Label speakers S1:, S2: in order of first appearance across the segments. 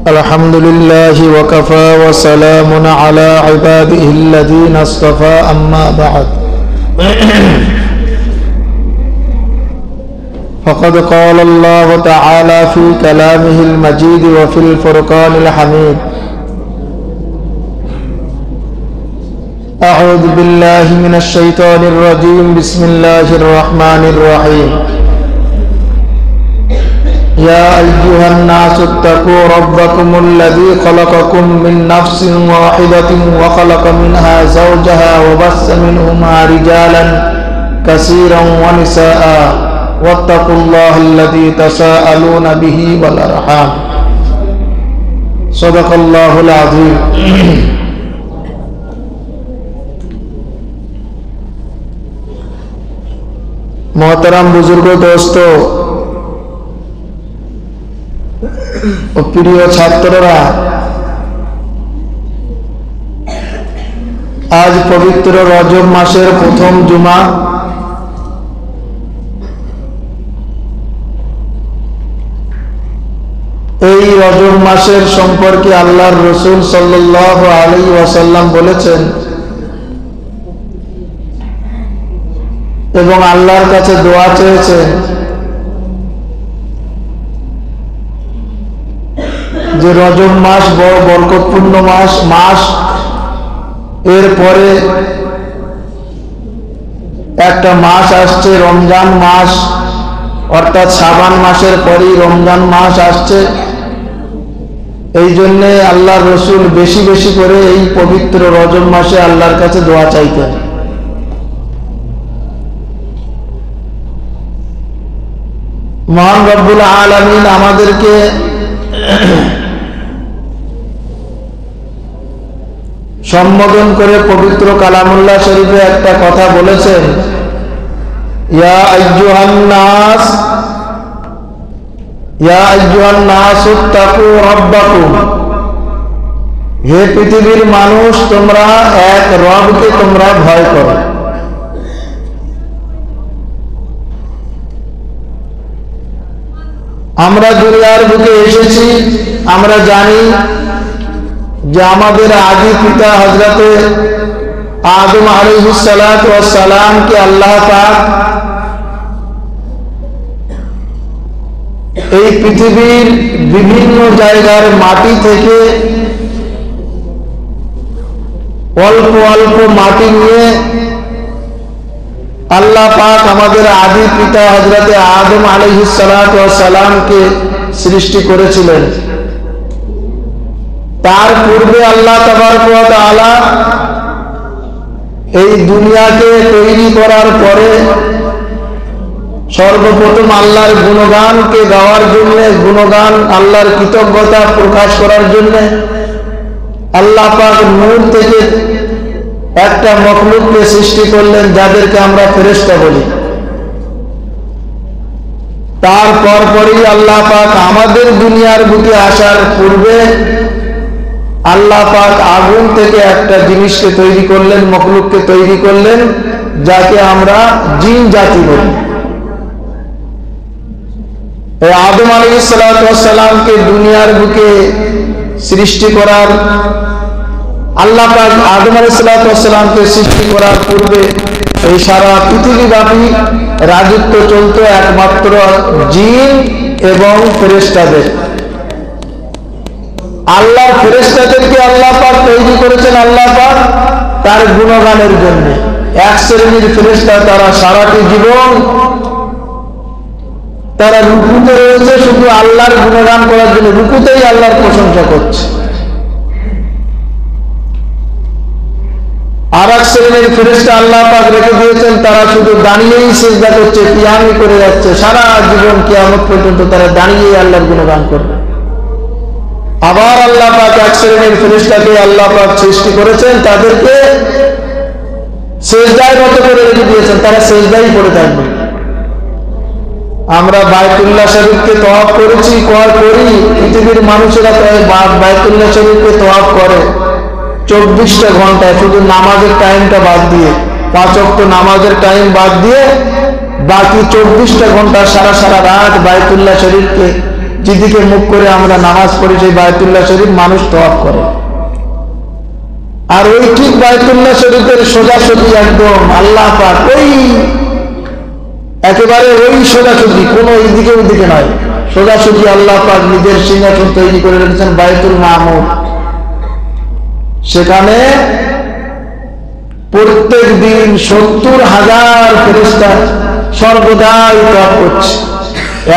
S1: الحمد لله وكفى وسلام على عباده الذين اصطفى أما بعد فقد قال الله تعالى في كلامه المجيد وفي الفرقان الحميد أعوذ بالله من الشيطان الرجيم بسم الله الرحمن الرحيم يا أيها الناس اتقوا ربكم الذي خلقكم من نفس واحدة وخلق منها زوجها وبث منهما رجالا كثيرا ونساء واتقوا الله الذي تساءلون به والأرحام صدق الله العظيم मोहतरम बुजुर्गो दोस्तों ও প্রিয় ছাত্ররা, আজ পবিত্র রজব মাসের প্রথম জুমা। এই রজব মাসের সম্পর্কে আল্লাহর রাসূল সাল্লাল্লাহু আলাইহি ওয়াসাল্লাম বলেছেন এবং আল্লাহর কাছে দোয়া চেয়েছেন যে রজব মাস বড় বরকতপূর্ণ মাস। এরপরে একটা মাস আসছে রমজান মাস, অর্থাৎ শাবান মাসের পরেই রমজান মাস আসছে। এই জন্য আল্লাহর রাসূল বেশি বেশি করে এই পবিত্র রজব মাসে আল্লাহর কাছে দোয়া চাইতেন। মহান রব্বুল আলামিন আমাদেরকে সম্বোধন করে পবিত্র কালামুল্লাহ শরীফে একটা কথা বলেছেন, ইয়া আইয়ুহান নাস ইত্তাকু রাব্বাকুম, হে পৃথিবীর মানুষ, তোমরা এক রবকে তোমরা ভয় করো। আমরা দুনিয়ার বুকে এসেছি, আমরা জানি যে আমাদের আদি পিতা হযরতে আদম আলাইহিস সালাতু ওয়াস সালামকে আল্লাহ পাক এই পৃথিবীর বিভিন্ন জায়গার মাটি থেকে অল্প অল্প মাটি নিয়ে আল্লাহ পাক আমাদের আদি পিতা হযরতে আদম আলাইহিস সালাতু ওয়াস সালামকে সৃষ্টি করেছিলেন। তার পূর্বে আল্লাহ তাবারক ওয়া তাআলা এই দুনিয়াকে তৈরি করার পরে সর্বপ্রথম আল্লাহর গুণগানকে গাওয়ার জন্য, গুণগান আল্লাহর কৃতজ্ঞতা প্রকাশ করার জন্য আল্লাহ পাক নূর থেকে একটা মখলুককে সৃষ্টি করলেন, যাদেরকে আমরা ফেরেশতা বলি। তারপর পরই আল্লাহ পাক আমাদের দুনিয়ার বুকে আসার পূর্বে আল্লাহ পাক আগুন থেকে একটা জিনিসকে তৈরি করলেন, মখলুককে তৈরি করলেন, যাকে আমরা জিন জাতি বলি। এই আদম আলাইহিস সালাতু ওয়াস সালামকে দুনিয়ার বুকে সৃষ্টি করার আল্লাহ পাক আদম আলাইহিস সালাতু ওয়াস সালামকে সৃষ্টি করার পূর্বে এই সারা পৃথিবীব্যাপী রাজত্ব চলতো একমাত্র জিন এবং ফেরেশতাদের। আল্লাহর ফেরেশতাদেরকে আল্লাহ পাক তৈরি করেছেন আল্লাহ পাক তার গুণগানের জন্য। এক শ্রেণীর ফেরেশতা, তারা সারাটি জীবন তারা রুকুতে রয়েছে শুধু আল্লাহর গুণগান করার জন্য, রুকুতেই আল্লাহর প্রশংসা করছে। আর এক শ্রেণীর ফেরেশতা আল্লাহ পাক রেখে দিয়েছেন, তারা শুধু দাঁড়িয়েই সিজদা করছে, কিয়ামই করে যাচ্ছে, সারা জীবন কিয়ামত পর্যন্ত তারা দাঁড়িয়েই আল্লাহর গুণগান করবে। আবার আল্লাহ পাক এক শ্রেণীর ফেরেশতাকে আল্লাহ পাক সৃষ্টি করেছেন, তাদেরকে সিজদায় নত করে রেখে দিয়েছেন, তারা সিজদাই করে থাকবে। আমরা বাইতুল্লাহ শরীফকে তওয়াফ করি, পৃথিবীর মানুষেরা বাইতুল্লাহ শরীফকে তওয়াফ করে 24টা ঘন্টায়, শুধু নামাজের টাইমটা বাদ দিয়ে, 5 ওয়াক্ত নামাজের টাইম বাদ দিয়ে বাকি 24টা ঘন্টা সারা রাত বাইতুল্লাহ শরীফকে যেদিকে মুখ করে আমরা নামাজ পড়ি সেই বায়তুল্লাহ শরীফ মানুষ তওয়াফ করে। আর ওই ঠিক বায়তুল্লাহ শরীফের সোজাসুজি একদম আল্লাহ পাক ওই একেবারে ওই সোজাসুজি, কোনো এইদিকে ওইদিকে নয়, সোজাসুজি আল্লাহ পাক নিজের সিংহাসন তৈরি করে রেখেছেন বায়তুল মামুর। সেখানে প্রত্যেক দিন 70,000 ফেরেশতা সর্বদাই তওয়াফ করছে।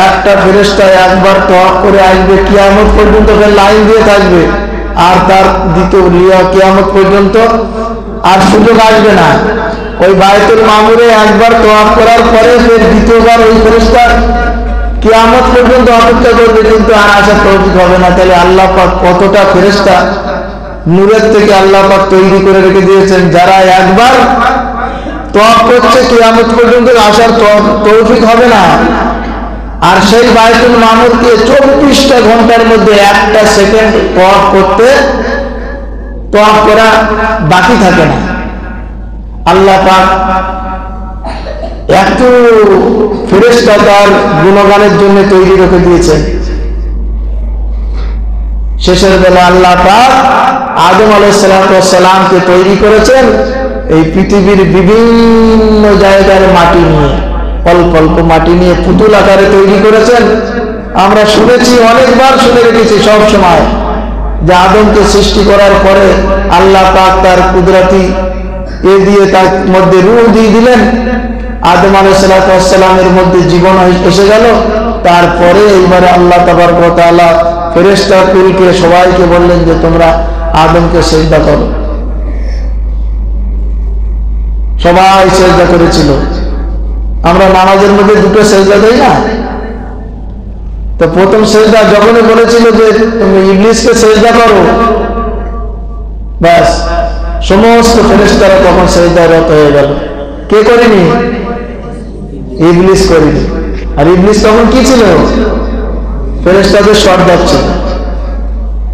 S1: একটা ফেরেশতা একবার তওয়াফ করে আসবে, কিয়ামত পর্যন্ত লাইন দিয়ে থাকবে, আর তার দ্বিতীয় কিয়ামত পর্যন্ত আর সুযোগ আসবে না। ওই বায়তুল মামুরে একবার তওয়াফ করার পরে ফের দ্বিতীয়বার ওই ফেরেশতা কিয়ামত পর্যন্ত অপেক্ষা করবে, কিন্তু আর আসার তৌফিক হবে না। তাহলে আল্লাহ পাক কতটা ফেরেশতা নূরের থেকে আল্লাহ পাক তৈরি করে রেখে দিয়েছেন, যারা একবার তওয়াফ করছে কিয়ামত পর্যন্ত আসার তৌফিক হবে না। আর সেই বায়তুল মামুরকে 24টা ঘন্টার মধ্যে একটা সেকেন্ড তওয়াফ করা বাকি থাকে না। আল্লাহ পাক এত ফেরেশতা তার গুণগানের জন্য তৈরি রেখে দিয়েছেন। শেষের বেলা আল্লাহ পাক আদম আলাইহিস সালামকে তৈরি করেছেন এই পৃথিবীর বিভিন্ন জায়গার মাটি নিয়ে, অল্প অল্প মাটি নিয়ে পুতুল আকারে তৈরি করেছেন। আমরা শুনেছি, অনেকবার শুনে রেখেছি সব সময়, যে আদমকে সৃষ্টি করার পরে আল্লাহ পাক তার কুদরতি দিয়ে তার মধ্যে রূহ দিয়ে দিলেন। আদম আলাইহিস সালামের মধ্যে জীবন এসে গেল। তারপরে এইবারে আল্লাহ তাবারক ওয়া তাআলা ফেরেশতা কুলকে সবাইকে বললেন যে তোমরা আদমকে সিজদা করো। সবাই সিজদা করেছিল। আমরা নামাজের মধ্যে দুটো সিজদা দেই না? তো প্রথম সিজদা যখনই বলেছিল যে তুমি ইবলিসকে সিজদা করো, ব্যাস সমস্ত ফেরেশতারা তখন সিজদায় রত হয়ে গেল। কে করেনি? ইবলিস করেনি। আর ইবলিস তখন কি ছিল? ফেরেশতাদের সর্দার ছিল।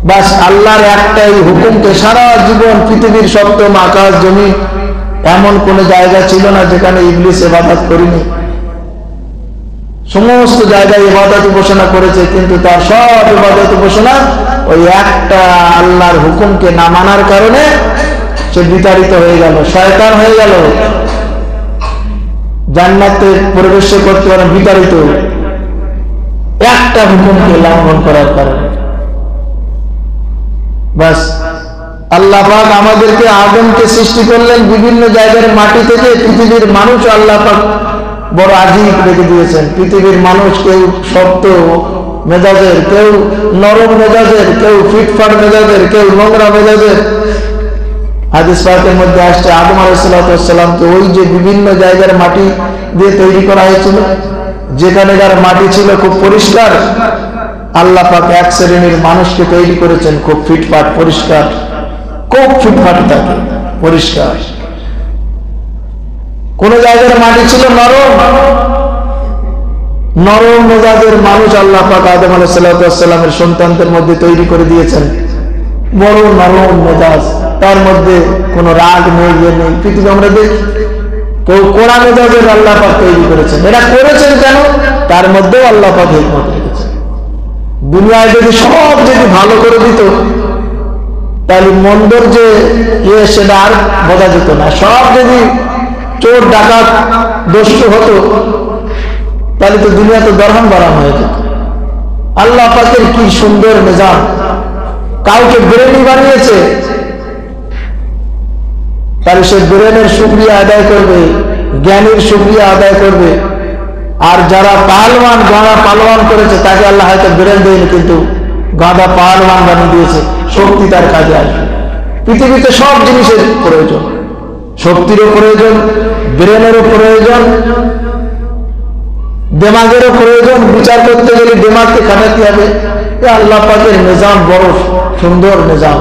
S1: বাস আল্লাহর একটাই হুকুমকে সারা জীবন পৃথিবীর সপ্তম আকাশ জমি এমন কোন জায়গা ছিল না যেখানে ইবলিস ইবাদত করেনি। সমস্ত জায়গায় ইবাদত উপাসনা করেছে, কিন্তু তার সব ইবাদত উপাসনা ওই একটা আল্লাহর হুকুমকে না মানার কারণে সে বিতাড়িত হয়ে গেল, শয়তান হয়ে গেল, জান্নাতে প্রবেশ করতে পারে বিতাড়িত, একটা হুকুমকে লঙ্ঘন করার কারণে। বাস আল্লাহ পাক আমাদেরকে আদমকে সৃষ্টি করলেন বিভিন্ন জায়গার মাটি থেকে। পৃথিবীর মানুষ আল্লাহ পাক বড় আজীব রেখে দিয়েছেন। পৃথিবীর মানুষ কেউ শক্ত মেজাজের, কেউ নরম মেজাজের, কেউ ফিটফাট মেজাজের, কেউ নোংরা মেজাজের। হাদিস পাকের মধ্যে আসছে আদম আলাইহিস সালামকে ওই যে বিভিন্ন জায়গার মাটি দিয়ে তৈরি করা হয়েছিল, যেখানেকার মাটি ছিল খুব পরিষ্কার, আল্লাহ পাক এক শ্রেণীর মানুষকে তৈরি করেছেন খুব ফিটফাট পরিষ্কার, খুব ফিটফাট থাকে পরিষ্কার। কোন জায়গার মাটি ছিল নরম, নরম মেজাজের মানুষ আল্লাহ পাক আদম আলাইহিস সালামের সন্তানদের মধ্যে তৈরি করে দিয়েছেন বড় নরম মেজাজ, তার মধ্যে কোনো রাগ নেই, ইয়ে নেই। পৃথিবী আমরা দেখি কেউ কোড়া মেজাজের আল্লাহ পাক তৈরি করেছেন। এরা করেছেন কেন? তার মধ্যেও আল্লাহ পাক হিকমত রেখেছেন। দুনিয়ায় যদি সব যদি ভালো করে দিত, তাহলে মন্দর যে সেটা আর বোঝা যেত না। সব যদি চোর ডাকাত দস্যু হতো, তাহলে তো দুনিয়া তো দরহাম বারাম হয়ে যেত। আল্লাহ পাকের কি সুন্দর নিজাম। কাউকে ব্রেনই বানিয়েছে, তাহলে সে ব্রেনের শুকরিয়া আদায় করবে, জ্ঞানের শুকরিয়া আদায় করবে। আর যারা পাহলওয়ান, গাঁদা পাহলওয়ান করেছে, তাকে আল্লাহ হয়তো ব্রেন দেয়নি, কিন্তু গাঁদা পাহলওয়ান বানিয়ে দিয়েছে, শক্তি তার কাজে আসবে। পৃথিবীতে সব জিনিসের প্রয়োজন, শক্তিরও প্রয়োজন, ব্রেনেরও প্রয়োজন, দেমাগেরও প্রয়োজন। বিচার করতে গেলে দেমাগকে খাটাতে হবে। আল্লাহ পাকের নিজাম বড় সুন্দর নিজাম।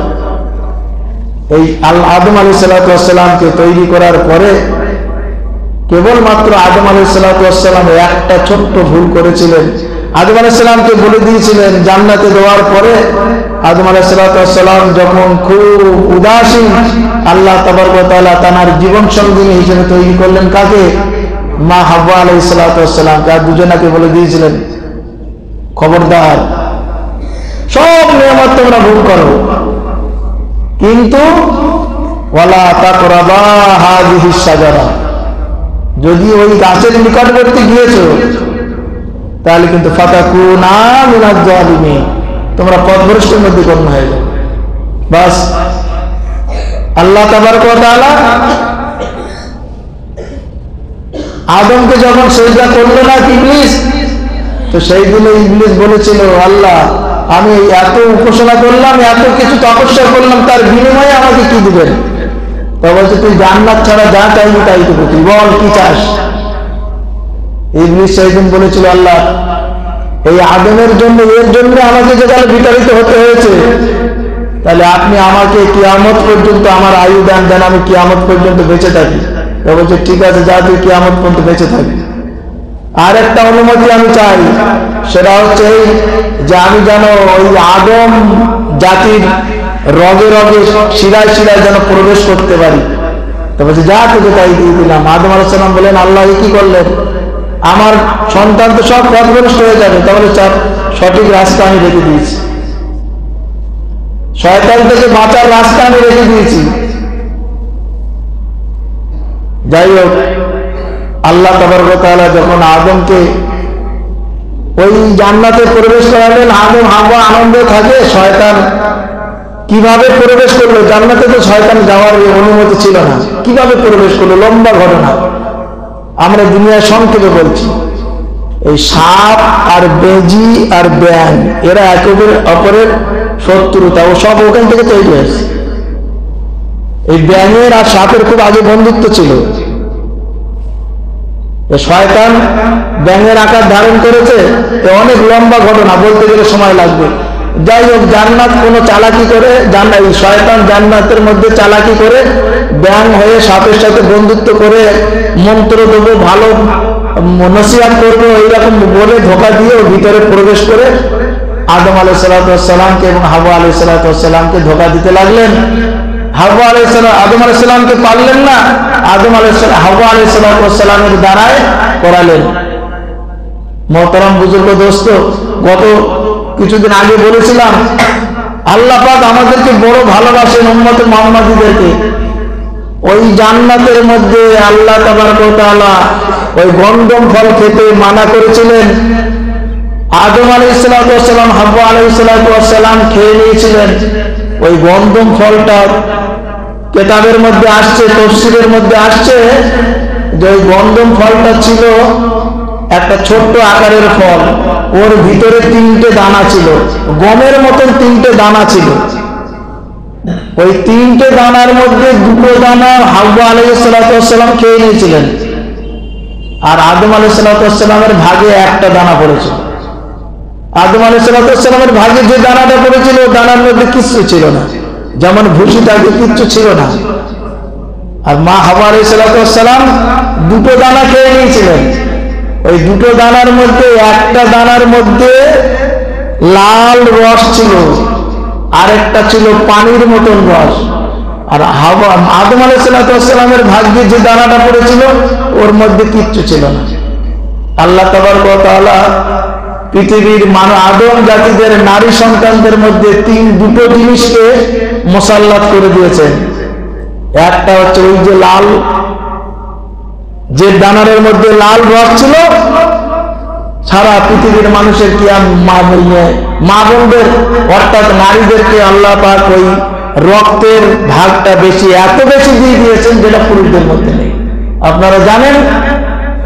S1: এই আদম আলাইহিস সালামকে তৈরি করার পরে কেবলমাত্র আদম আলাইহিস সালাম একটা ছোট্ট ভুল করেছিলেন। আদম আলাইহিস সালামকে বলে দিয়েছিলেন জান্নাতে দেওয়ার পরে, আদম আলাইহিস সালাম যখন খুব উদাসীন, আল্লাহ তাবারক ওয়া তাআলা তার জীবন সঙ্গিনী হিসেবে তৈরি করলেন কাকে? মা হাওয়া আলাইহিস সালামকে। আর দুজনাকে বলে দিয়েছিলেন খবরদার সব নিয়ামত তোমরা ভোগ করো, কিন্তু ওয়ালা তাকরাবা হাযিহিস শাজারা, যদি ওই গাছের নিকটবর্তী গিয়েছো তাহলে কিন্তু ফাতাকুনা মিনাজ জালিমিন, তোমরা পথভ্রষ্টের মধ্যে গণ্য হয়ে যাবে। বাস আল্লাহ তাবারক ওয়া তাআলা আদমকে যখন সিজদা করলো না ইবলিস, তো সেই দিনে ইবলিস বলেছিল, আল্লাহ আমি এত উপাসনা করলাম, এত কিছু তপস্যা করলাম, তার বিনিময়ে আমাকে কি দিবেন? তা বলছে, তুই জান্নাত ছাড়া যা চাইবি তাই দেবো, তুই বল কি চাস। ইবলিস সেই দিন বলেছিল, আল্লাহ এই আদমের জন্য, এর জন্য আমাকে যে তাহলে বিতাড়িত হতে হয়েছে, তাহলে আপনি আমাকে কিয়ামত পর্যন্ত আমার আয়ু দেন, দেন আমি কিয়ামত পর্যন্ত বেঁচে থাকি। তো বলছে, ঠিক আছে, যা তুই কিয়ামত পর্যন্ত বেঁচে থাকি। আর একটা অনুমতি আমি চাই, সেটা হচ্ছে এই যে আমি যেন ওই আদম জাতির রগে রগে শিরায় শিরায় যেন প্রবেশ করতে পারি। তো বলছে, যা তোকে তাই দিয়ে দিলাম। আদম আলাইহিস সালাম বলেন, আল্লাহ কি করলেন? আমার সন্তান তো সব পথভ্রষ্ট হয়ে যাবে, তাহলে সঠিক রাস্তা আমি রেখে দিয়েছি, শয়তান থেকে বাঁচার রাস্তা আমি রেখে দিয়েছি। যাই হোক, আল্লাহ তাবারক ওয়া তাআলা যখন আদমকে ওই জান্নাতে প্রবেশ করালেন, আদম হাওয়া আনন্দে থাকে, শয়তান কিভাবে প্রবেশ করলো জান্নাতে? তো শয়তান যাওয়ার অনুমতি ছিল না, কিভাবে প্রবেশ করলো? লম্বা ঘটনা, আমরা দুনিয়া সংক্ষেপে বলছি। এই সাপ আর বেজি আর ব্যাং, এরা একে অপরের শত্রুতা, ও সব ওখান থেকে তৈরি হয়েছে। এই ব্যাঙের আর সাপের খুব আগে বন্ধুত্ব ছিল। শয়তান ব্যাঙের আকার ধারণ করেছে, অনেক লম্বা ঘটনা, বলতে গেলে সময় লাগবে। যাই হোক, জান্নাত কোনো চালাকি করে, শয়তান জান্নাতের মধ্যে চালাকি করে ব্যাঙ হয়ে সাপের সাথে বন্ধুত্ব করে, মন্ত্র দেবো, ভালো নসিহত করবো, এইরকম বলে ধোঁকা দিয়ে ওর ভিতরে প্রবেশ করে আদম আলাইহিস সালামকে এবং হাওয়া আলাইহিস সালামকে ধোঁকা দিতে লাগলেন। হাওয়া আলাইহিস সালাম আদম আলাইহিস সালামকে পারলেন না, আদম আলাইহিস সালাম হাওয়া আলাইহিস সালামের দ্বারায় করালেন। মোহতারাম বুজুর্গ দোস্ত, গত কিছুদিন আগে বলেছিলাম, আল্লাহ পাক আমাদেরকে বড় ভালোবাসেন, উম্মতে মুহাম্মাদীদেরকে। ওই জান্নাতের মধ্যে আল্লাহ তাবারক ওয়া তাআলা ওই গন্ধম ফল খেতে মানা করেছিলেন। আদম আলাইহিস সালাম হাওয়া আলাইহিস সালাম খেয়ে নিয়েছিলেন। ওই গন্ধম ফলটা কিতাবের মধ্যে আসছে, তাফসীরের মধ্যে আসছে যে ওই গন্ধম ফলটা ছিল একটা ছোট্ট আকারের ফল, ওর ভিতরে 3টে দানা ছিল, গমের মতন 3টে দানা ছিল। ওই 3টে দানার মধ্যে 2টো দানা হাওয়া আলাইহিস সালাম খেয়ে নিয়েছিলেন, আর আদম আলাইহিস সালামের ভাগে একটা দানা পড়েছিল। আদম আলাইহিস সালামের ভাগে যে দানাটা পড়েছিল, দানার মধ্যে কিচ্ছু ছিল না, যেমন ভুসি থাকে, কিচ্ছু ছিল না। আর মা হাওয়া আলাইহিস সালাম 2টো দানা খেয়ে নিয়েছিলেন। ওই 2টো দানার মধ্যে একটা দানার মধ্যে লাল রস ছিল, আরেকটা ছিল পানির মতন রস। আর আদম আলাইহিস সালামের ভাগ্যে যে দানাটা পড়েছিল, ওর মধ্যে কিচ্ছু ছিল না। আল্লাহ তাবারক ওয়া তাআলা পৃথিবীর আদম জাতিদের নারী সন্তানদের মধ্যে 2টো জিনিসকে মুসাল্লাত করে দিয়েছেন। একটা হচ্ছে ওই যে লাল, যে দানারের মধ্যে লাল রস ছিল, সারা পৃথিবীর মানুষের কি মা বোনদের অর্থাৎ নারীদেরকে আল্লাহ পাক ওই রক্তের ভাগটা বেশি, এত বেশি দিয়ে দিয়েছেন যেটা পুরুষদের মধ্যে নেই। আপনারা জানেন,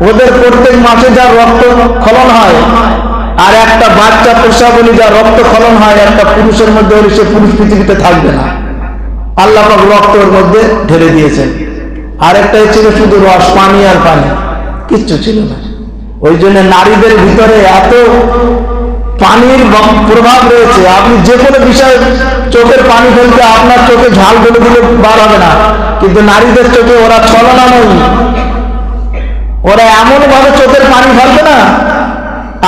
S1: ওদের প্রত্যেক মাসে যা রক্ত খলন হয়, আর একটা বাচ্চা প্রসব হলে যা রক্ত খলন হয় একটা পুরুষের মধ্যে, হলে সে পুরুষ পৃথিবীতে থাকবে না, আল্লাহ পাক রক্তের মধ্যে ঢেলে দিয়েছেন। আরেকটাই ছিল শুধু রস, পানি আর পানি, কিচ্ছু ছিল না। ওই জন্য নারীদের ভিতরে এত পানির প্রভাব রয়েছে, আপনি যে কোনো বিষয় চোখের পানি ফেলতে আপনার চোখে ঝাল বলে দিলে বার হবে না, কিন্তু নারীদের চোখে ওরা ছলনাময়ী, ওরা এমন ভাবে চোখের পানি ফেলবে না,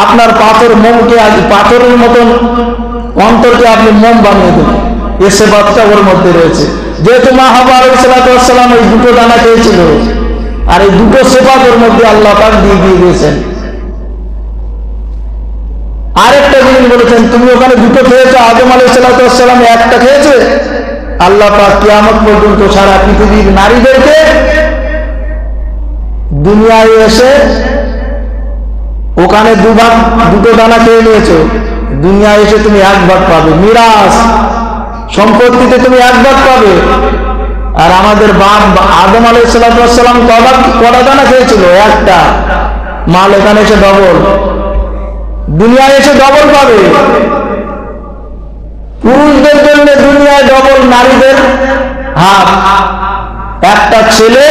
S1: আপনার পাথরের মতন অন্তরকে আপনি মোম বানিয়ে দেবেন। এসে বাচ্চা ওর মধ্যে রয়েছে, যেহেতু মা হাওয়া আলাইহিস সালাম ওই 2টো দানা খেয়েছিল, আর এই 2টো সেবাত ওর মধ্যে আল্লাহ পাক দিয়ে দিয়েছেন। আরেকটা জিনিস বলেছেন, তুমি ওখানে দুটো খেয়েছো, আদম আলাইহিস সালাম একটা খেয়েছে। আল্লাহ পাক কিয়ামত পর্যন্ত সারা পৃথিবীর নারীদেরকে দুনিয়ায় এসে ওখানে দুটো দানা খেয়ে নিয়েছো, দুনিয়ায় এসে তুমি এক ভাগ পাবে, মিরাস সম্পত্তিতে তুমি এক ভাগ পাবে। আর আমাদের বাপ আদম আলাইহিস সালাম কটা দানা খেয়েছিল? একটা। মাল এখানে এসে ডবল, দুনিয়ায় এসে ডবল পাবে। পুরুষদের জন্য দুনিয়ায় ডবল, নারীদের হাফ। একটা ছেলে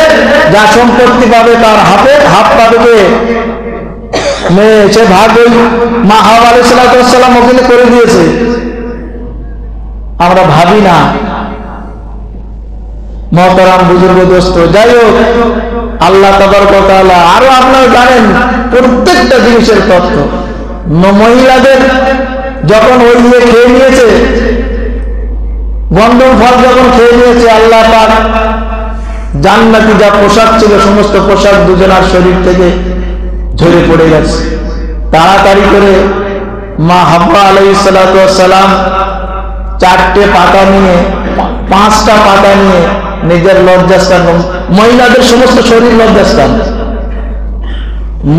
S1: যা সম্পত্তি পাবে তার হাফ পাবে কে? মেয়ে। সে ভাগ ওই মা হাওয়া আলাইহিস সালাম ওখানে করে দিয়েছে, আমরা ভাবি না। মহতারাম বুজুর্গ দোস্ত, যাই হোক, আল্লাহ তাবারক ওয়া তাআলা আরো আপনারা জানেন প্রত্যেকটা জিনিসের তথ্য। মহিলাদের যখন ওই খেয়ে নিয়েছে, গন্ধম ফল যখন খেয়ে নিয়েছে, আল্লাহ পাক জান্নাতি যা পোশাক ছিল সমস্ত পোশাক দুজনার শরীর থেকে ঝরে পড়ে গেছে। তাড়াতাড়ি করে মা হাওয়া আলাইহিস সালাম 4টে পাতা নিয়ে 5টা পাতা নিয়ে নিজের লজ্জাস্থান, মহিলাদের সমস্ত শরীর লজ্জাস্থান,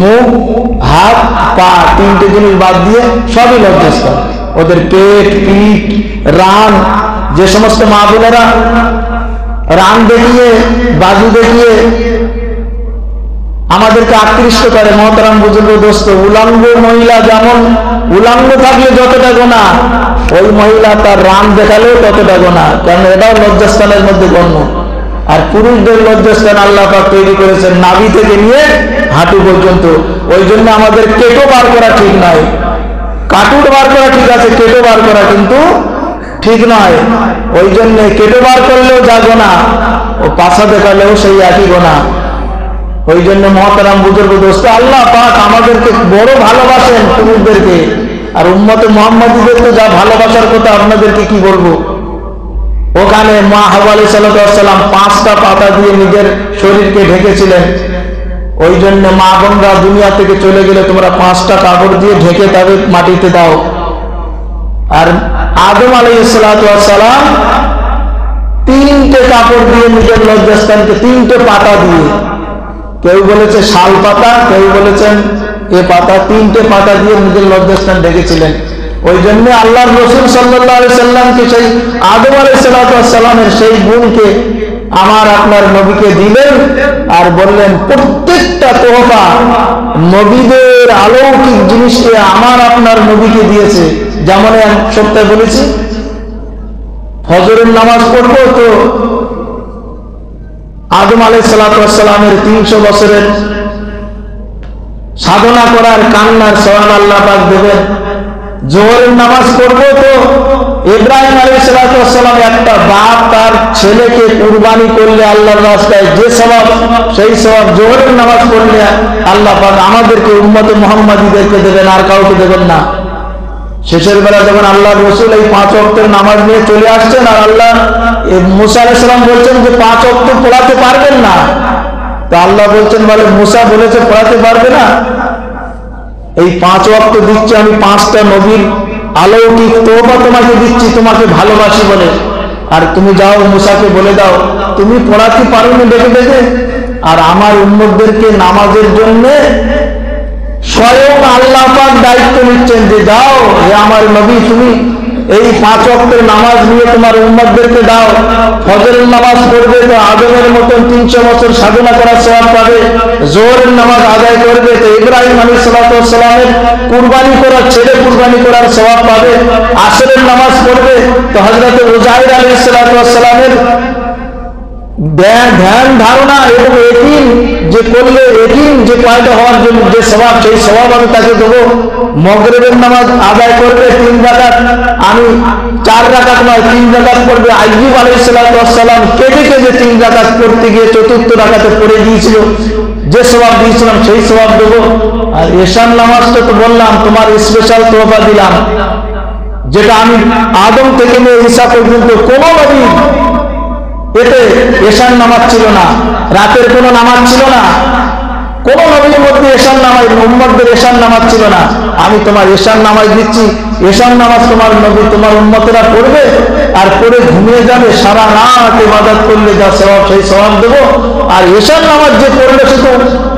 S1: মুখ হাত পা 3টে জিনিস বাদ দিয়ে সবই লজ্জাস্থান। ওদের পেট পিঠ রান, যে সমস্ত মা বোনেরা রান দেখিয়ে বাজু দেখিয়ে আমাদেরকে আকৃষ্ট করে, মহতারাম বুজুর্গ দোস্ত, উলাঙ্গ মহিলা যেমন উলাঙ্গ থাকলে যতটা গোনা, ওই মহিলা তার রান দেখালেও ততটা গোনা, কারণ এটাও লজ্জাস্থানের মধ্যে গণ্য। আর পুরুষদের লজ্জাস্থান আল্লাহ পাক তৈরি করেছেন নাভি থেকে নিয়ে হাঁটু পর্যন্ত। ওই জন্য আমাদের কেটো বার করা ঠিক নয়। কাটুট বার করা ঠিক আছে, কেটো বার করা কিন্তু ঠিক নয়। ওই জন্য কেটো বার করলেও যা গোনা, ও পাছা দেখালেও সেই একই গোনা। ওই জন্য মহতারাম বুজুর্গ দোস্ত, আল্লাহ পাক আমাদেরকে বড় ভালোবাসেন পুরুষদেরকে, আর উম্মতে মুহাম্মাদীদের তো যা ভালোবাসার কথা আপনাদেরকে কি বলবো। ওখানে মা হাওয়া আলাইহিস সালাম 5টা পাতা দিয়ে নিজের শরীরকে ঢেকেছিলেন। ওই জন্য মা বোনরা দুনিয়া থেকে চলে গেলে তোমরা 5টা কাপড় দিয়ে ঢেকে তাদের মাটিতে দাও। আর আদম আলাইহিস সালাম 3টে কাপড় দিয়ে নিজের লজ্জাস্থানকে 3টে পাতা দিয়ে, কেউ বলেছে শাল পাতা, কেউ বলেছেন এ পাতা, 3টে পাতা দিয়ে নিজের লজ্জাস্থান ঢেকেছিলেন। ওই জন্য আল্লাহর রাসূল সাল্লাল্লাহু আলাইহি সাল্লামকে সেই আদম আলাইহিস সালামের সেই গুণকে আমার আপনার নবীকে দিলেন, আর বললেন প্রত্যেকটা তোহফা নবীদের অলৌকিক জিনিসকে আমার আপনার নবীকে দিয়েছে। যেমন এক সপ্তাহে বলেছি, ফজরের নামাজ পড়বো তো আদম আলাইহিস সালামের 300 বছরের সাধনা করার কান্নার সওয়াব আল্লাহ পাক দেবেন। জোহরের নামাজ পড়বো তো ইব্রাহিম আলাইহিস সালাম একটা বাপ তার ছেলেকে কুরবানি করলে আল্লাহর রাস্তায় যে সওয়াব, সেই সওয়াব জোহরের নামাজ পড়লে আল্লাহ পাক আমাদেরকে উম্মতে মুহাম্মাদীদেরকে দেবেন, আর কাউকে দেবেন না। শেষের বেলা যখন আল্লাহর রাসূল এই 5 ওয়াক্তের নামাজ নিয়ে চলে আসছেন, আর আল্লাহ মুসা আলাইহিস সালাম বলছেন যে 5 ওয়াক্ত পড়াতে পারবেন না, তো আল্লাহ বলছেন বলে মুসা বলেছে পড়াতে পারবে না, এই 5 ওয়াক্ত দিচ্ছি আমি, 5টা নবীর অলৌকিক তোবা তোমাকে দিচ্ছি তোমাকে ভালোবাসি বলে, আর তুমি যাও মুসাকে বলে দাও তুমি পড়াতে পারোনি দেখে দেখে, আর আমার উম্মতদেরকে নামাজের জন্য স্বয়ং আল্লাহ পাক দায়িত্ব নিচ্ছেন যে যাও হে আমার নবী, তুমি এই 5 ওয়াক্তের নামাজ নিয়ে তোমার উম্মতদেরকে দাও। ফজরের নামাজ পড়বে তো আদমের মতন 300 বছর সাধনা করার সওয়াব পাবে, জোহরের নামাজ আদায় করবে তো ইব্রাহিম আলাইহিস সালামের কুরবানি করার ছেলে কুরবানি করার সওয়াব পাবে, আসরের নামাজ পড়বে তো হযরত উযাইর আলাইহিস সালামের ধ্যান ধারণা এবং একিন যে করলে, একিন যে পয়দা হওয়ার জন্য যে সওয়াব, সেই সওয়াব আমি তাকে দেবো। মাগরিবের নামাজ আদায় করবে 3 রাকাত, আমি 4 রাকাত নয় 3 রাকাত পড়বে। আইয়ুব আলাইহিস সালাম কেঁদে কেঁদে 3 রাকাত পড়তে গিয়ে 4র্থ রাকাতে পড়ে গিয়েছিল, যে সওয়াব দিয়েছিলাম সেই সওয়াব দেবো। আর এশার নামাজটা তো বললাম তোমার স্পেশাল তোহফা দিলাম, যেটা আমি আদম থেকে নিয়ে ঈসা পর্যন্ত কোনো নবী এতে এশার নামাজ ছিল না, রাতের কোনো নামাজ ছিল না। কোন নবীর মধ্যে এশার নামাজ উম্মতদের এশার নামাজ ছিল না। আমি তোমার এশার নামাজ দিচ্ছি, এশার নামাজ তোমার নবী তোমার উম্মতেরা পড়বে আর পড়ে ঘুমিয়ে যাবে, সারা রাত ইবাদত করলে যা সওয়াব সেই সওয়াব দেবো। আর এশার নামাজ যে পড়লে শুধু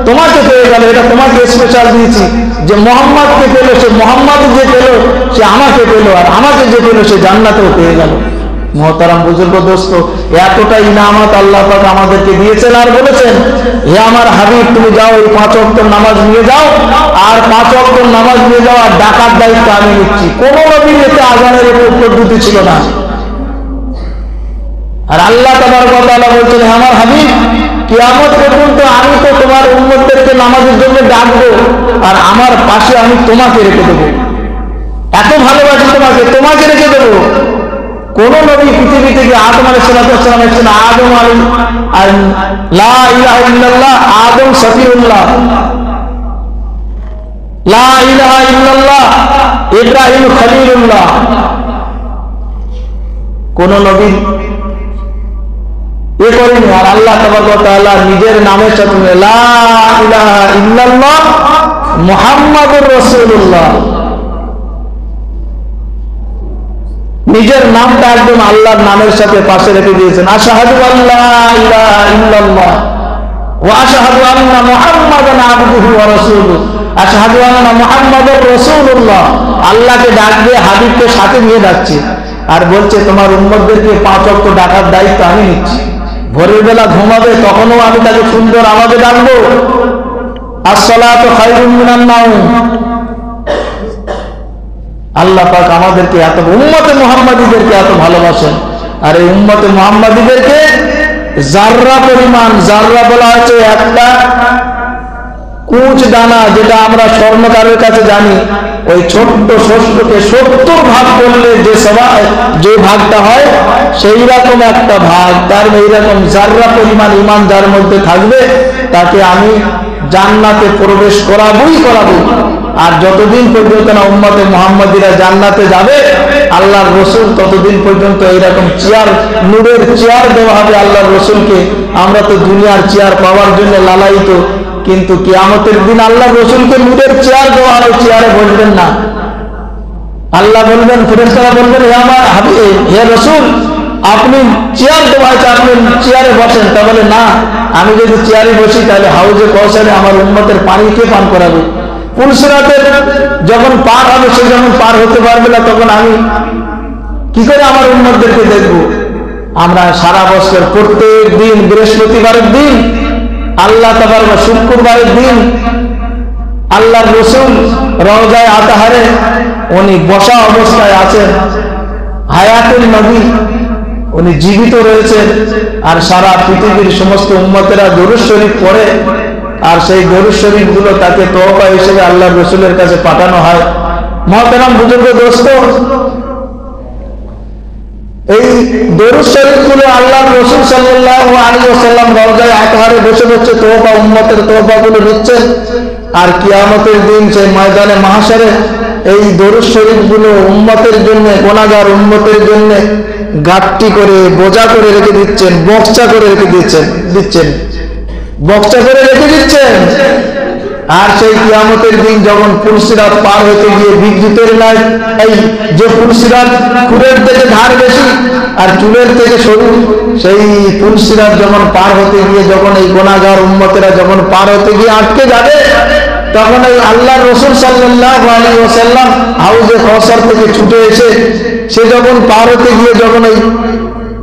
S1: তোমাকে পেয়ে গেল, এটা তোমাকে স্পেশাল দিয়েছি। যে মোহাম্মদকে পেল সে মোহাম্মদ যে পেল সে আমাকে পেল, আর আমাকে যে পেল সে জান্নাতেও পেয়ে গেল। মোহতারাম বুজুর্গ দোস্ত, এতটা ইনামত আল্লাহ পাক আমাদেরকে দিয়েছেন আর বলেছেন, হে আমার হাবিব তুমি যাও এই 5 ওয়াক্ত নামাজ নিয়ে যাও, আর 5 ওয়াক্ত নামাজ নিয়ে যাও, আর ডাকার দায়িত্ব আমি নিচ্ছি। কোন নবীর এতে আযানের উপর পদ্ধতি ছিল না। আর আল্লাহ তাবারক ওয়া তাআলা বলছেন, হে আমার হাবিব কিয়ামত পর্যন্ত আমি তো তোমার উম্মতদেরকে নামাজের জন্য ডাকবো, আর আমার পাশে আমি তোমাকে রেখে দেবো। এত ভালোবাসি তোমাকে, তোমাকে রেখে দেবো। কোন নবী পৃথিবী থেকে আদম আলাইহিস সালাম এসেছেন, আদম লা ইলাহা ইল্লাল্লাহ, আদম সফিউল্লাহ, লা ইলাহা ইল্লাল্লাহ, ইব্রাহিম খলিলুল্লাহ। কোন নবী এ করেনি। আর আল্লাহ তাবারক ওয়া তাআলা নিজের নামের সাথে লা ইলাহা ইল্লাল্লাহ মুহাম্মাদুর রাসূলুল্লাহ, নিজের নামটা একদম আল্লাহর নামের সাথে পাশে রেখে দিয়েছেন। আশহাদু আল্লা ইলাহা ইল্লাল্লাহ ওয়া আশহাদু আন্না মুহাম্মাদান আবদুহু ওয়া রাসূলুহু, আশহাদু আন্না মুহাম্মাদুর রাসূলুল্লাহ। আল্লাহকে ডাক দিয়ে হাবিবকে সাথে নিয়ে যাচ্ছে আর বলছে তোমার উম্মতদেরকে 5 ওয়াক্ত ডাকার দায়িত্ব আমি নিচ্ছি। ভোরের বেলা ঘুমাবে তখনও আমি তাকে সুন্দর আওয়াজে ডাকবো, আসসালাতু খায়রুম মিনান নাওম। আল্লাহ পাক আমাদেরকে এত উম্মতে মুহাম্মাদীদেরকে এত ভালোবাসেন। আর এই উম্মতে মুহাম্মাদীদেরকে জাররা পরিমাণ, জাররা বলা হচ্ছে একটা কুচ দানা, যেটা আমরা স্বর্ণকারের কাছে জানি, ওই ছোট্ট শস্যকে 70 ভাগ করলে যে ভাগটা হয় সেই রকম একটা ভাগ, তার এইরকম জাররা পরিমাণ ঈমান যার মধ্যে থাকবে তাকে আমি জান্নাতে প্রবেশ করাবই। আর যতদিন পর্যন্ত না উম্মতে মুহাম্মাদীরা জান্নাতে যাবে আল্লাহর রাসূল, ততদিন পর্যন্ত এইরকম চেয়ার, নূরের চেয়ার দেওয়া হবে আল্লাহর রাসূলকে। আমরা তো দুনিয়ার চেয়ার পাওয়ার জন্য লালায়িত, কিন্তু কিয়ামতের দিন আল্লাহর রাসূলকে নূরের চেয়ার দেওয়া হবে, চেয়ারে বসবেন না। আল্লাহ বলবেন, ফেরেশতারা বলবেন, হে আমার হাবিব, হে রাসূল আপনি চেয়ার দেওয়া হয়েছে, আপনি চেয়ারে বসেন। তা বলে না, আমি যদি চেয়ারে বসি তাহলে হাউজে কাউসারে আমার উম্মতের পানি কে পান করাবে? পুলসিরাতের যখন পার হবে, সে যখন পার হতে পারবে না, তখন আমি কি করে আমার উম্মতদেরকে দেখবো? আমরা সারা বছর প্রত্যেক দিন, বৃহস্পতিবারের দিন, আল্লাহ তাবারক শুক্রবারের দিন আল্লাহর রাসূল রওজায়ে আতাহারে উনি বসা অবস্থায় আছেন, হায়াতুল নবী, উনি জীবিত রয়েছেন। আর সারা পৃথিবীর সমস্ত উম্মতেরা দরুদ শরীফ পড়ে, আর সেই দরুদ শরীফ গুলো তাকে তোহফা হিসেবে আল্লাহর রাসূলের কাছে পাঠানো হয়। মুহতারাম বুজুর্গ দোস্ত, এই দরুদ শরীফ গুলো আল্লাহর রাসূল সাল্লাল্লাহু আলাইহি ওয়াসাল্লাম রওজায়ে আতাহারে বসে বসে তোহফা, উম্মতের তোহফা গুলো নিচ্ছেন। আর কিয়ামতের দিন সেই ময়দানে মাহশারে এই দরুদ শরীফ গুলো উম্মতের জন্য, গুনাহগার উম্মতের জন্য গাট্টি করে, বোঝা করে রেখে দিচ্ছেন, বক্সা করে রেখে দিচ্ছেন, বক্সা করে রেখে দিচ্ছেন। আর সেই কিয়ামতের দিন যখন পুলসিরাত পার হতে গিয়ে বিদ্যুতের ন্যায়, এই যে পুলসিরাত খুরের থেকে ধার বেশি আর চুলের থেকে সরু, সেই পুলসিরাত যখন পার হতে গিয়ে, যখন এই গুনাহগার উম্মতেরা যখন পার হতে গিয়ে আটকে যাবে, তখন এই আল্লাহর রাসূল সাল্লাল্লাহু আলাইহি ওয়াসাল্লাম হাউজে কাউসার থেকে ছুটে এসে সে যখন পার হতে গিয়ে যখন এই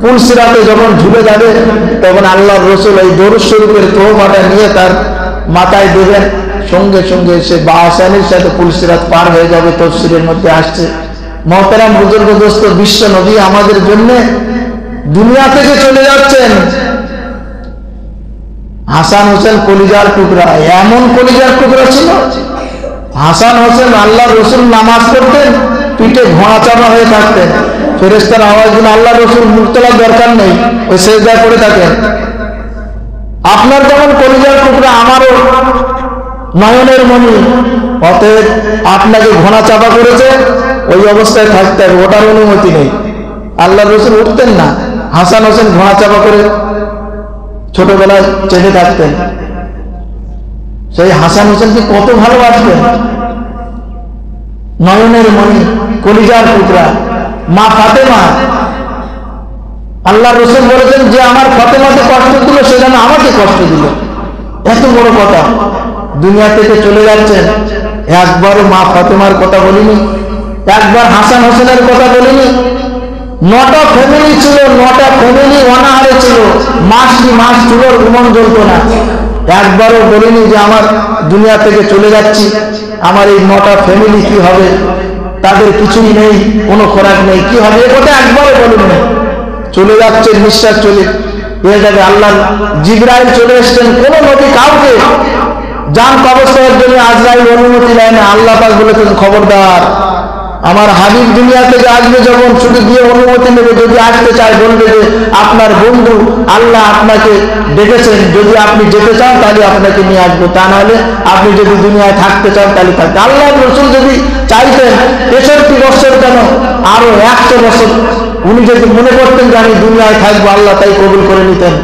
S1: পুলসিরাতে যখন ঝুলে যাবে, তখন আল্লাহর রাসূল এই দরুদ শরীফের তোহফাটা নিয়ে তার মাথায় দেবেন, সঙ্গে সঙ্গে সে বাহসানির সাথে পুলসিরাত পার হয়ে যাবে। তাফসীরের মধ্যে আসছে। মুহতারাম বুজুর্গ দোস্ত, বিশ্ব নবী আমাদের জন্য দুনিয়া থেকে চলে যাচ্ছেন। হাসান হোসেন কলিজার টুকরা, এমন কলিজার টুকরা ছিল। হাসান হোসেন আল্লাহর রাসূল নামাজ পড়তেন, পিঠে ঘোড়া চাপা হয়ে থাকতেন, ফেরেশতার আওয়াজ দিন আল্লাহর রাসূল মুখ তোলার দরকার নেই, ওই সেজদায় পড়ে থাকেন। আপনার যেমন কলিজার টুকরা, আমারও নয়নের মণি, অতএব আপনাকে ঘোড়া চাপা করেছে, ওই অবস্থায় থাকতে হবে, ওটার অনুমতি নেই। আল্লাহর রাসূল উঠতেন না, হাসান হোসেন ঘোড়া চাপা করে ছোটবেলায় চেপে থাকতেন। সেই হাসান হোসেনকে কত ভালোবাসবেন, নয়নের মণি, কলিজার টুকরা, মা ফাতেমা। আল্লাহ রসুল বলেছেন যে আমার ফাতেমাকে কষ্ট দিল সে যেন আমাকে কষ্ট দিল। এত বড় কথা। দুনিয়া থেকে চলে যাচ্ছেন, একবারও মা ফাতেমার কথা বলিনি, একবার হাসান হোসেনের কথা বলিনি। 9টা ফ্যামিলি ছিল, 9টা ফ্যামিলি অনাহারে ছিল, মাস চুলোর উমন জ্বলত না। একবারও বলিনি যে আমার দুনিয়া থেকে চলে যাচ্ছি, আমার এই 9টা ফ্যামিলি কি হবে, তাদের কিছুই নেই, কোনো খোরাক নেই, কি হবে, এ কথা একবারও বলিনি। চলে যাচ্ছে, নিঃশ্বাস চলে হয়ে যাবে। আল্লাহ জিবরাইল চলে এসছেন, কোন নবী কাউকে জান কবজ করার জন্য আজরাইল অনুমতি নেয় না। আল্লাহ পাক বলেছেন খবরদার, আমার হাবিব দুনিয়া থেকে আসবে যখন শুধু গিয়ে অনুমতি নেবে, যদি আসতে চায় বলবে যে আপনার বন্ধু আল্লাহ আপনাকে ডেকেছেন, যদি আপনি যেতে চান তাহলে আপনাকে নিয়ে আসবো, তা নাহলে আপনি যদি দুনিয়ায় থাকতে চান তাহলে থাকতে। আল্লাহ রসুল যদি চাইতেন 63 বছর কেন আরো 100 বছর, উনি যদি মনে করতেন যে আমি দুনিয়ায় থাকবো, আল্লাহ তাই কবুল করে নিতেন।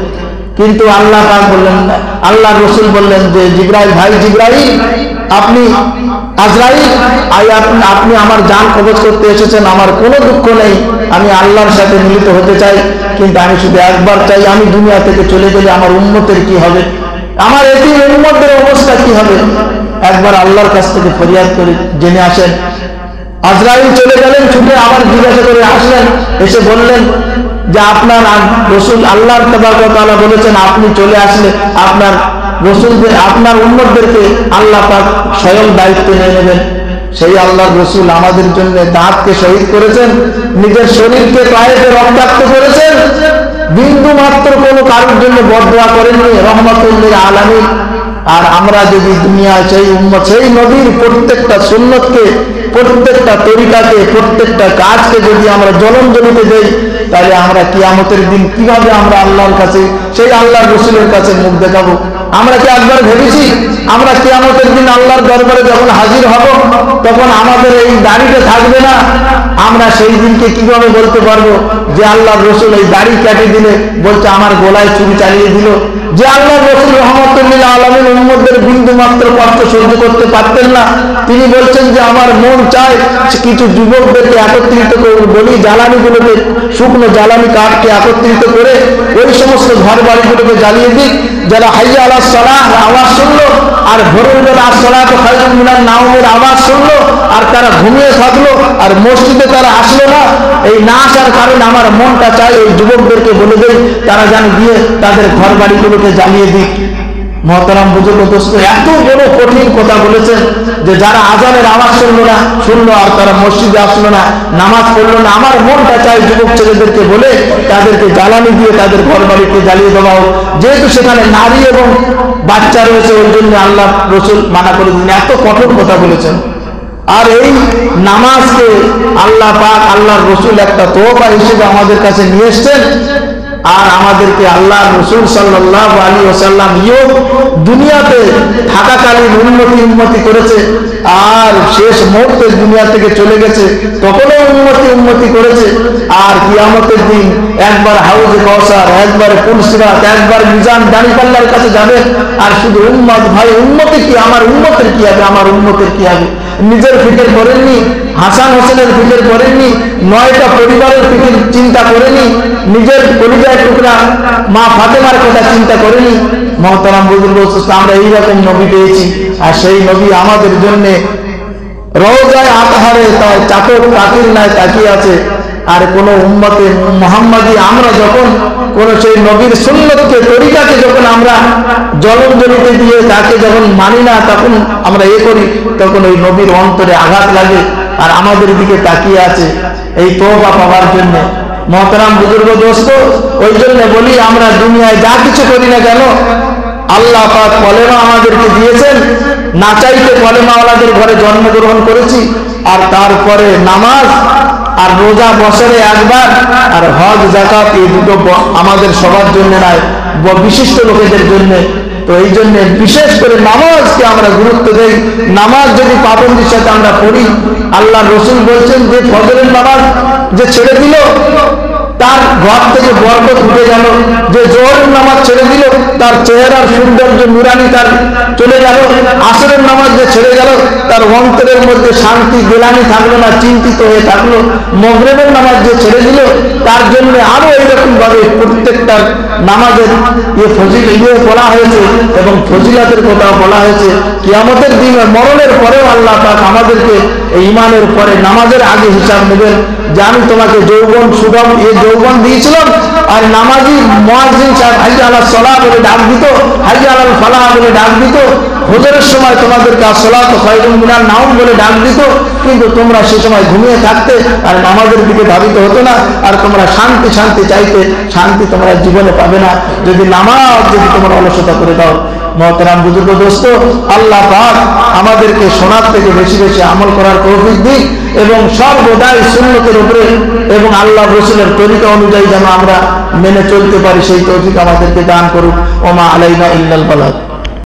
S1: কিন্তু আল্লাহ পাক বললেন, আল্লাহ রসুল বললেন যে জিবরাইল, ভাই জিবরাইল, আপনি আজরাইল, আপনি আমার জান কবজ করতে এসেছেন, আমার কোনো দুঃখ নেই, আমি আল্লাহর সাথে মিলিত হতে চাই, কিন্তু আমি শুধু একবার চাই, আমি দুনিয়া থেকে চলে গেলে আমার উম্মতের কি হবে, আমার এতিম উম্মতের অবস্থা কি হবে, একবার আল্লাহর কাছ থেকে ফরিয়াদ করে জেনে আসেন। আজরাইল চলে গেলেন, ছুটে আবার জিজ্ঞাসা করে আসলেন, এসে বললেন যে আপনার রসুল আল্লাহর তাবারক ওয়া তাআলা বলেছেন আপনি চলে আসলে আপনার রসুলদের, আপনার উম্মতদেরকে আল্লাহ পাক স্বয়ং দায়িত্ব নিয়ে নেবেন। সেই আল্লাহর রসুল আমাদের জন্য দাঁতকে শহীদ করেছেন, নিজের শরীরকে পায়েতে রক্তাক্ত করেছেন, বিন্দু মাত্র কোনো কারোর জন্য বদদোয়া করেননি, রহমাতুল লিল আলামিন। আর আমরা যদি দুনিয়ায় সেই উম্মত, সেই নবীর প্রত্যেকটা সুন্নতকে, প্রত্যেকটা তরিকাকে, প্রত্যেকটা কাজকে যদি আমরা জলঞ্জলিতে দেই, তাহলে আমরা কিয়ামতের দিন কিভাবে আমরা আল্লাহর কাছে, সেই আল্লাহর রসুলের কাছে মুখ দেখাবো? আমরা কি একবার ভেবেছি আমরা কিয়ামতের দিন আল্লাহর দরবারে যখন হাজির হব তখন আমাদের এই দাড়িটা থাকবে না? আমরা সেই দিনকে কিভাবে বলতে পারবো যে আল্লাহর রসুল এই দাড়ি কেটে দিলে বলছে আমার গলায় চুরি চালিয়ে দিল? যে আল্লাহর রসুল রহমাতুল লিল আলামিন উম্মতদের বিন্দু মাত্র কষ্ট সহ্য করতে পারতেন না, তিনি বলছেন যে আমার মন চায় কিছু যুবকদেরকে একত্রিত করে বলি, জ্বালানিগুলোকে, শুকনো জ্বালানি কাঠকে একত্রিত করে ওই সমস্ত ঘর বাড়িগুলোকে জ্বালিয়ে দিক, যারা হাইয়া আলাস সালাহ আওয়াজ শুনলো আর ভোরের বেলা আসসালাতু খায়রুম মিনান নাওমের আওয়াজ শুনলো আর তারা ঘুমিয়ে থাকলো আর মসজিদে তারা আসলো না, এই না আসার কারণে আমার মনটা চায় ওই যুবকদেরকে বলে দেয় তারা যেন গিয়ে তাদের ঘর বাড়িগুলোকে জ্বালিয়ে দিক। মহতারাম বুজুর্গ দোস্ত, এত বড় কঠিন কথা বলেছেন যে যারা আজানের আওয়াজ শুনলো আর তারা মসজিদে আসলো না, নামাজ পড়লো না, আমার মনটা চাই যুবক ছেলেদেরকে বলে তাদেরকে জ্বালানি দিয়ে তাদের ঘর বাড়িতে জ্বালিয়ে দেওয়া হোক। যেহেতু সেখানে নারী এবং বাচ্চা রয়েছে ওই জন্য আল্লাহ রসুল মানা করে দিন, এত কঠোর কথা বলেছেন। আর এই নামাজকে আল্লাহ পাক, আল্লাহর রসুল একটা তোহফা হিসেবে আমাদের কাছে নিয়ে এসছেন। আর আমাদেরকে আল্লাহ রসুল সাল্লাল্লাহু আলাইহি ওয়াসাল্লাম দুনিয়াতে থাকাকালীন উন্নতি করেছে, আর শেষ মুহূর্তে দুনিয়া থেকে চলে গেছে তখনও উন্নতি করেছে। আর কিয়ামতের দিন একবার হাউজে কাউসার, একবার পুলসিরাত, একবার মিজান দাঁড়িপাল্লার কাছে যাবেন আর শুধু উম্মত, ভাই উম্মতে কি, আমার উম্মতের কি হবে, আমার উম্মতের কি হবে? নিজের ফিকির করেননি, হাসান হোসেনের ফিকির করেননি, 9টা পরিবারের ফিকির চিন্তা করেনি, নিজের কলিজার টুকরা মা ফাতেমার কথা চিন্তা করেনি। মহতারাম বুজুর্গ, আমরা এইরকম নবী পেয়েছি, আর সেই নবী আমাদের জন্য রওজায়ে আতহারে চাকর কাকির নাই তাকিয়ে আছে। আর কোন উম্মতে মুহাম্মাদি আমরা যখন কোন সেই নবীর সুন্নতকে, তরিকাকে যখন আমরা জলঞ্জলিতে দিয়ে তাকে যখন মানি না, তখন আমরা করি, তখন ওই নবীর অন্তরে আঘাত লাগে আর আমাদের দিকে তাকিয়ে আছে এই তওবা পাওয়ার জন্য। মহতারাম বুজুর্গ দোস্ত, ওই জন্য বলি আমরা দুনিয়ায় যা কিছু করি না কেন, আল্লাহ পাক কলেমা আমাদেরকে দিয়েছেন, না চাইতে কলেমাওয়ালাদের ঘরে জন্মগ্রহণ করেছি। আর তারপরে নামাজ আর রোজা বছরে একবার, আর হজ যাকাত, এই দুটো আমাদের সবার জন্য নয়, বিশিষ্ট লোকেদের জন্য। তো এই জন্য বিশেষ করে নামাজকে আমরা গুরুত্ব দেই। নামাজ যদি পাবন্দির সাথে আমরা পড়ি, আল্লাহ রসুল বলছেন যে ফজরের নামাজ যে ছেড়ে দিল তার ঘর থেকে বরকত উঠে গেল। যে জোহরের নামাজ ছেড়ে দিল তার চেহারার সৌন্দর্য নুরানি তার চলে গেল। আসরের নামাজ যে ছেড়ে গেল তার অন্তরের মধ্যে শান্তি গেলানি থাকলো না, চিন্তিত হয়ে থাকলো। মাগরিবের নামাজ যে ছেড়ে দিল তার জন্য আরো এইরকম ভাবে প্রত্যেকটা নামাজের বলা হয়েছে এবং ফজিলাতের কথা বলা হয়েছে। কিয়ামতের দিনে মরণের পরেও আল্লাহ পাক আমাদেরকে এই ঈমানের পরে নামাজের আগে হিসাব নেবেন যে আমি তোমাকে যৌবন সুগম যৌবন দিয়েছিলাম, আর নামাজি মুয়াজ্জিন সাহেব হাইয়া আলাস সালাহ বলে ডাক দিত, হাইয়া আলাল ফালাহ বলে ডাক দিত, ফজরের সময় তোমাদেরকে আসসালাতু খায়রুম মিনান নাওম বলে ডাক দিত, কিন্তু তোমরা সে সময় ঘুমিয়ে থাকতে আর নামাজের দিকে ধাবিত হতো না, আর তোমরা শান্তি শান্তি চাইতে, শান্তি তোমরা জীবনে পাবে না যদি নামাজ যদি তোমরা অলসতা করে দাও। মহতারাম বুজুর্গ দোস্ত, আল্লাহ পাক আমাদেরকে শোনার থেকে বেশি বেশি আমল করার তৌফিক দিক এবং সর্বদাই সুন্নতের উপরে এবং আল্লাহ রাসূলের তরিকা অনুযায়ী যেন আমরা মেনে চলতে পারি সেই তৌফিক আমাদেরকে দান করুক। ওমা আলাইনা ইল্লাল বালাগ।